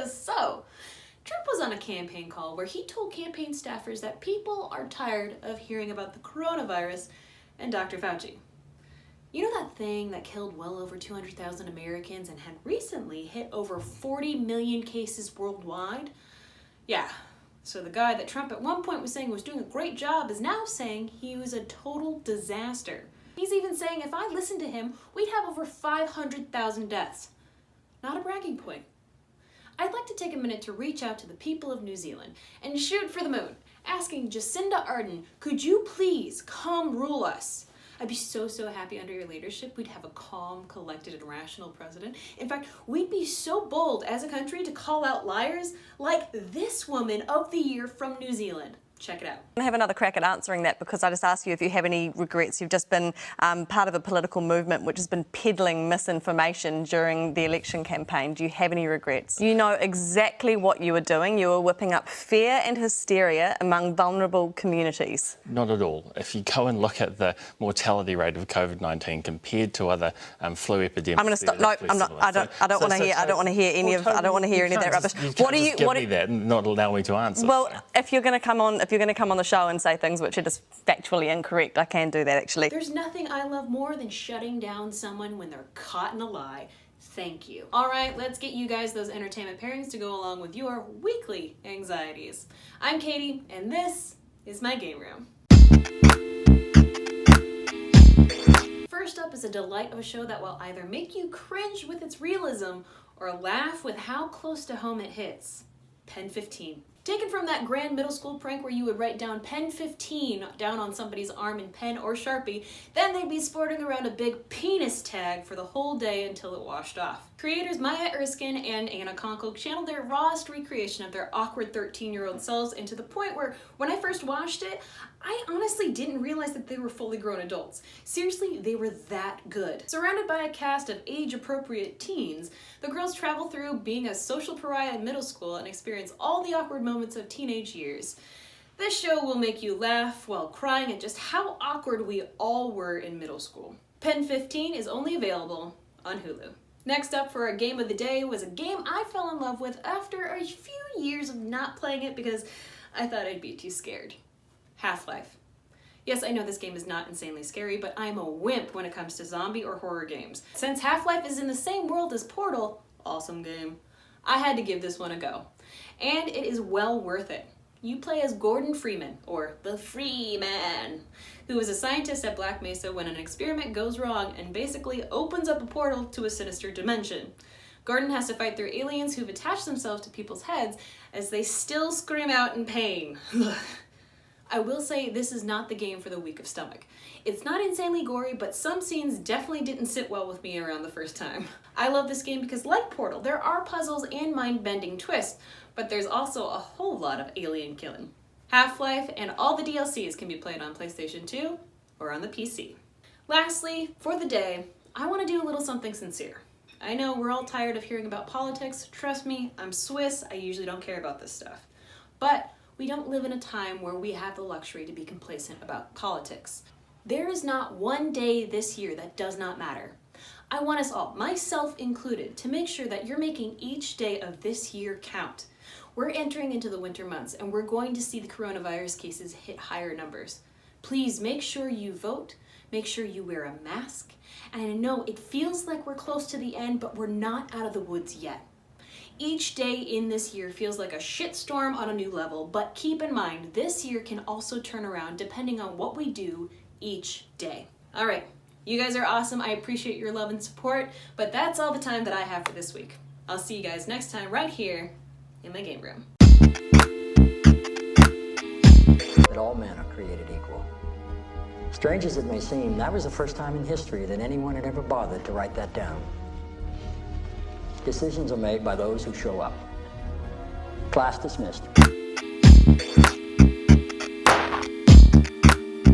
So, Trump was on a campaign call where he told campaign staffers that people are tired of hearing about the coronavirus and Dr. Fauci. You know that thing that killed well over 200,000 Americans and had recently hit over 40 million cases worldwide? Yeah, so the guy that Trump at one point was saying was doing a great job is now saying he was a total disaster. He's even saying if I listened to him, we'd have over 500,000 deaths. Not a bragging point. I'd like to take a minute to reach out to the people of New Zealand and shoot for the moon, asking Jacinda Ardern, could you please come rule us? I'd be so happy under your leadership. We'd have a calm, collected, and rational president. In fact, we'd be so bold as a country to call out liars like this woman of the year from New Zealand. Check it out. I'm going to have another crack at answering that because I just asked you if you have any regrets. You've just been part of a political movement which has been peddling misinformation during the election campaign. Do you have any regrets? You know exactly what you were doing. You were whipping up fear and hysteria among vulnerable communities. Not at all. If you go and look at the mortality rate of COVID-19 compared to other flu epidemics, I'm going to stop. No, I'm not. I don't want to hear. I don't want to hear any of. I don't want to hear any of that rubbish. What do you give me that and not allow me to answer? Well, if you're going to come on, if you're going to come on the show and say things which are just factually incorrect, I can do that actually. There's nothing I love more than shutting down someone when they're caught in a lie. Thank you. All right, let's get you guys those entertainment pairings to go along with your weekly anxieties. I'm Katie, and this is my game room. First up is a delight of a show that will either make you cringe with its realism or laugh with how close to home it hits. Pen 15. Taken from that grand middle school prank where you would write down Pen 15 down on somebody's arm in pen or Sharpie, then they'd be sporting around a big penis tag for the whole day until it washed off. Creators Maya Erskine and Anna Konkle channeled their rawest recreation of their awkward 13-year-old selves into the point where, when I first watched it, I honestly didn't realize that they were fully grown adults. Seriously, they were that good. Surrounded by a cast of age-appropriate teens, the girls travel through being a social pariah in middle school and experience all the awkward moments of teenage years. This show will make you laugh while crying at just how awkward we all were in middle school. Pen 15 is only available on Hulu. Next up for our game of the day was a game I fell in love with after a few years of not playing it because I thought I'd be too scared. Half-Life. Yes, I know this game is not insanely scary, but I'm a wimp when it comes to zombie or horror games. Since Half-Life is in the same world as Portal, awesome game, I had to give this one a go. And it is well worth it. You play as Gordon Freeman, or the Free Man, who is a scientist at Black Mesa when an experiment goes wrong and basically opens up a portal to a sinister dimension. Gordon has to fight through aliens who've attached themselves to people's heads as they still scream out in pain. I will say this is not the game for the weak of stomach. It's not insanely gory, but some scenes definitely didn't sit well with me around the first time. I love this game because, like Portal, there are puzzles and mind-bending twists, but there's also a whole lot of alien killing. Half-Life and all the DLCs can be played on PlayStation 2 or on the PC. Lastly, for the day, I want to do a little something sincere. I know we're all tired of hearing about politics. Trust me, I'm Swiss, I usually don't care about this stuff. But we don't live in a time where we have the luxury to be complacent about politics. There is not one day this year that does not matter. I want us all, myself included, to make sure that you're making each day of this year count. We're entering into the winter months and we're going to see the coronavirus cases hit higher numbers. Please make sure you vote, make sure you wear a mask, and I know it feels like we're close to the end, but we're not out of the woods yet. Each day in this year feels like a shitstorm on a new level, but keep in mind, this year can also turn around depending on what we do each day. All right, you guys are awesome. I appreciate your love and support, but that's all the time that I have for this week. I'll see you guys next time right here in my game room. That all men are created equal. Strange as it may seem, that was the first time in history that anyone had ever bothered to write that down. Decisions are made by those who show up. Class dismissed.